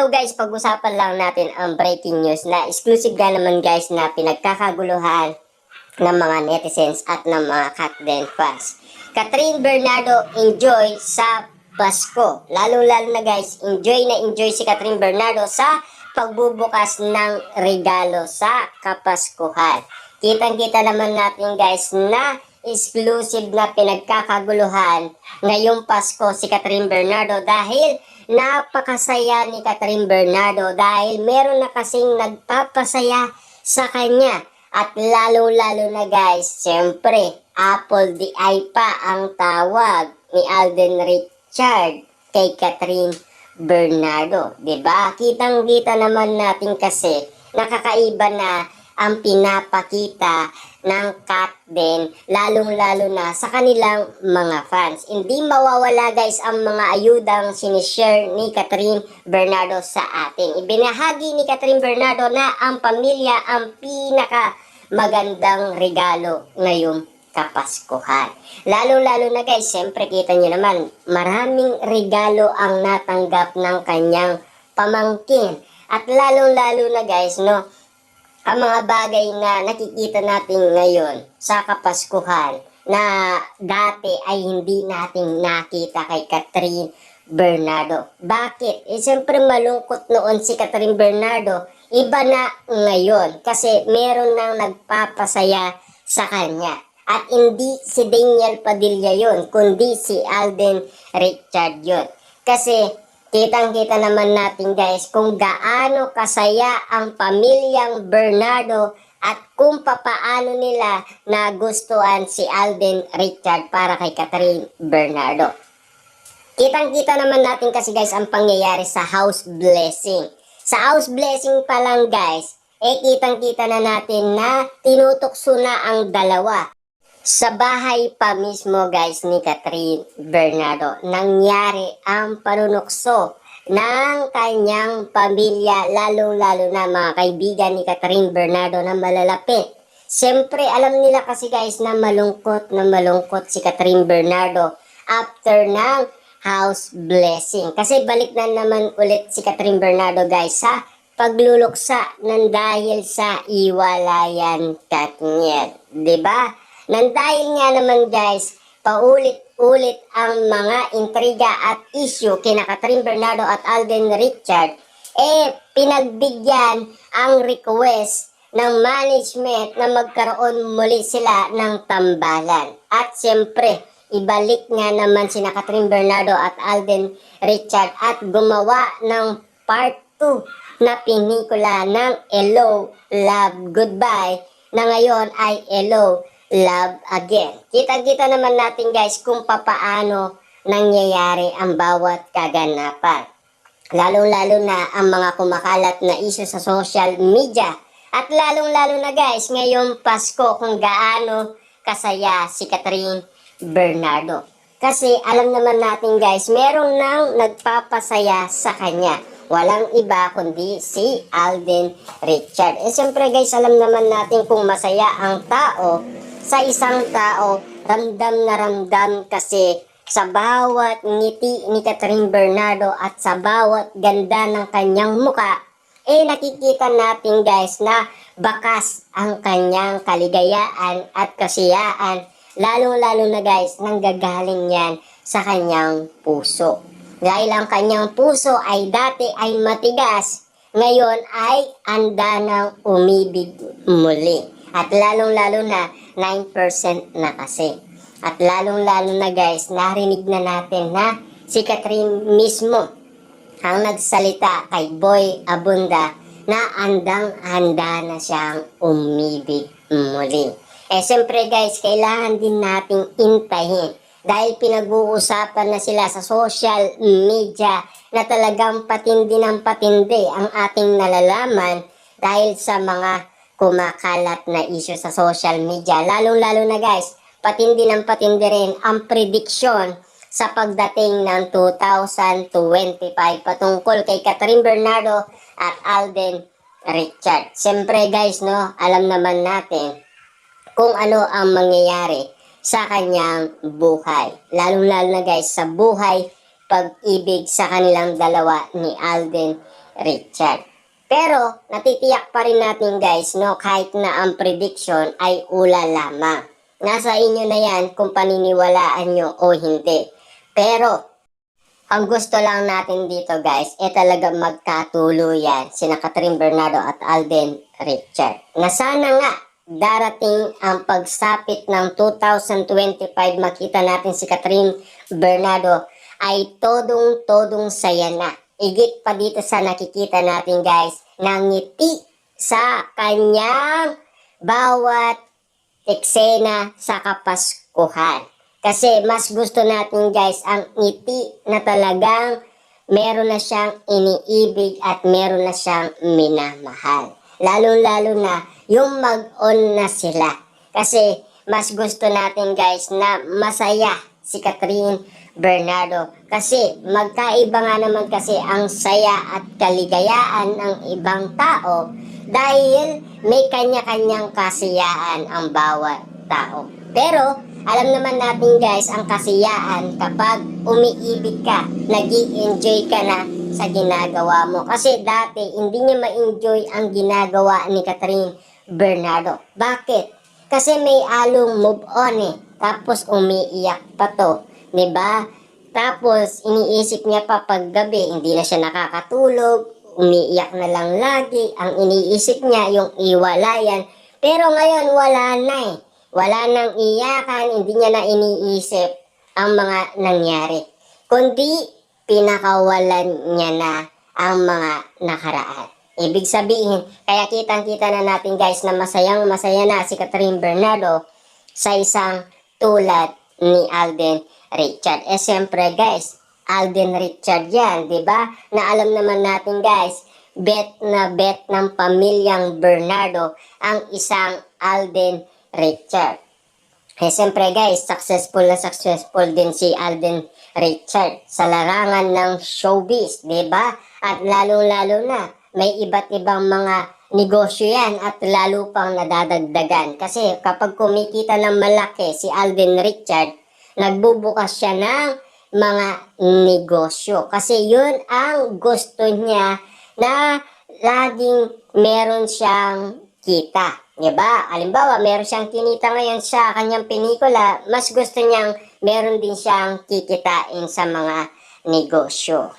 Now guys, pag-usapan lang natin ang breaking news na exclusive nga naman guys na pinagkakaguluhan ng mga netizens at ng mga Katden fans. Catherine Bernardo enjoy sa Pasko. Lalo-lalo na guys, enjoy si Catherine Bernardo sa pagbubukas ng regalo sa Kapaskuhan. Kitang-kita naman natin guys na exclusive na pinagkakaguluhan ngayong Pasko si Catherine Bernardo dahil napakasaya ni Catherine Bernardo dahil meron na kasing nagpapasaya sa kanya. At lalo-lalo na guys, siyempre, Apple the Eye pa ang tawag ni Alden Richard kay Catherine Bernardo. Diba? Kitang-kita naman natin kasi nakakaiba na ang pinapakita ng Katden, lalong-lalo na sa kanilang mga fans. Hindi mawawala guys ang mga ayudang sinishare ni Catherine Bernardo sa atin. Ibinahagi ni Catherine Bernardo na ang pamilya ang pinaka magandang regalo ngayong Kapaskuhan. Lalo-lalo na guys, siyempre kita nyo naman, maraming regalo ang natanggap ng kanyang pamangkin. At lalong-lalo na guys, no, ang mga bagay na nakikita natin ngayon sa Kapaskuhan na dati ay hindi natin nakita kay Catherine Bernardo. Bakit? Siyempre malungkot noon si Catherine Bernardo. Iba na ngayon kasi meron nang nagpapasaya sa kanya. At hindi si Daniel Padilla yon, kundi si Alden Richard yon. Kasi kitang-kita naman natin guys kung gaano kasaya ang pamilyang Bernardo at kung papaano nila nagustuhan si Alden Richard para kay Catherine Bernardo. Kitang-kita naman natin kasi guys ang pangyayari sa house blessing. Sa house blessing pa lang guys, kitang-kita na natin na tinutokso na ang dalawa. Sa bahay pa mismo guys ni Catherine Bernardo, nangyari ang panunukso ng kanyang pamilya, lalo-lalo na mga kaibigan ni Catherine Bernardo na malalapit. Siyempre, alam nila kasi guys na malungkot si Catherine Bernardo after ng house blessing. Kasi balik na naman ulit si Catherine Bernardo guys sa pagluluksa ng dahil sa iwalayan Katniel. Diba? Nang dahil nga naman guys, paulit-ulit ang mga intriga at issue kina Catherine Bernardo at Alden Richard, pinagbigyan ang request ng management na magkaroon muli sila ng tambalan. At siyempre, ibalik nga naman sina Catherine Bernardo at Alden Richard at gumawa ng part 2 na pelikula ng Hello, Love, Goodbye na ngayon ay Hello, Love Again. Kita-kita naman natin guys kung papaano nangyayari ang bawat kaganapan. Lalong-lalo na ang mga kumakalat na issue sa social media. At lalong-lalo na guys, ngayong Pasko kung gaano kasaya si Catherine Bernardo. Kasi alam naman natin guys, meron nang nagpapasaya sa kanya. Walang iba kundi si Alden Richard. Siyempre guys, alam naman natin kung masaya ang tao, sa isang tao, ramdam na ramdam kasi sa bawat ngiti ni Catherine Bernardo at sa bawat ganda ng kanyang muka, nakikita natin guys na bakas ang kanyang kaligayaan at kasiyaan. Lalo-lalo na guys, nanggagaling yan sa kanyang puso. Dahil ang kanyang puso ay dati ay matigas, ngayon ay anda ng umibig muli. At lalong-lalo na 9% na kasi. At lalong-lalo na guys, narinig na natin na si Catherine mismo ang nagsalita kay Boy Abunda na andang-handa na siyang umibig muli. Siyempre guys, kailangan din nating intahin dahil pinag-uusapan na sila sa social media na talagang patindi ng patindi ang ating nalalaman dahil sa mga kumakalat na issue sa social media. Lalong-lalo na guys, patindi ng patindi rin ang prediksyon sa pagdating ng 2025 patungkol kay Catherine Bernardo at Alden Richard. Siyempre guys, no, alam naman natin kung ano ang mangyayari sa kanyang buhay. Lalong-lalo na guys, sa buhay pag-ibig sa kanilang dalawa ni Alden Richard. Pero, natitiyak pa rin natin guys, no, kahit na ang prediction ay ula lamang. Nasa inyo na yan kung paniniwalaan nyo o hindi. Pero, ang gusto lang natin dito guys, talaga magkatuluyan sina Catherine Bernardo at Alden Richard. Na sana nga, darating ang pagsapit ng 2025, makita natin si Catherine Bernardo ay todong-todong saya na. Igit pa dito sa nakikita natin guys, ng ngiti sa kanyang bawat eksena sa Kapaskuhan. Kasi mas gusto natin guys ang ngiti na talagang meron na siyang iniibig at meron na siyang minamahal. Lalo-lalo na yung mag-on na sila. Kasi mas gusto natin guys na masaya si Catherine Bernardo. Kasi magkaiba nga naman kasi ang saya at kaligayaan ng ibang tao dahil may kanya-kanyang kasiyaan ang bawat tao. Pero alam naman natin guys ang kasiyaan kapag umiibig ka, nag-i-enjoy ka na sa ginagawa mo. Kasi dati hindi niya ma-enjoy ang ginagawa ni Catherine Bernardo. Bakit? Kasi may along move on Tapos umiiyak pa to. 'Di ba? Tapos iniisip niya pa pag gabi, hindi na siya nakakatulog, umiiyak na lang lagi. Ang iniisip niya yung iwalayan. Pero ngayon wala na Wala nang iyakan, hindi niya na iniisip ang mga nangyari. Kundi pinakawalan niya na ang mga nakaraan. Ibig sabihin, kaya kitang-kita na natin guys na masayang-masaya na si Catherine Bernardo sa isang tulad ni Alden Richard. Siyempre guys, Alden Richard yan, di ba? Na alam naman natin guys, bet na bet ng pamilyang Bernardo ang isang Alden Richard. Siyempre guys, successful na successful din si Alden Richard sa larangan ng showbiz, di ba? At lalo-lalo na, may iba't ibang mga negosyo yan at lalo pang nadadagdagan. Kasi kapag kumikita ng malaki si Alden Richard, nagbubukas siya ng mga negosyo. Kasi yun ang gusto niya na laging meron siyang kita. Diba? Halimbawa, meron siyang kinita ngayon sa kanyang pelikula, mas gusto niyang meron din siyang kikitain sa mga negosyo.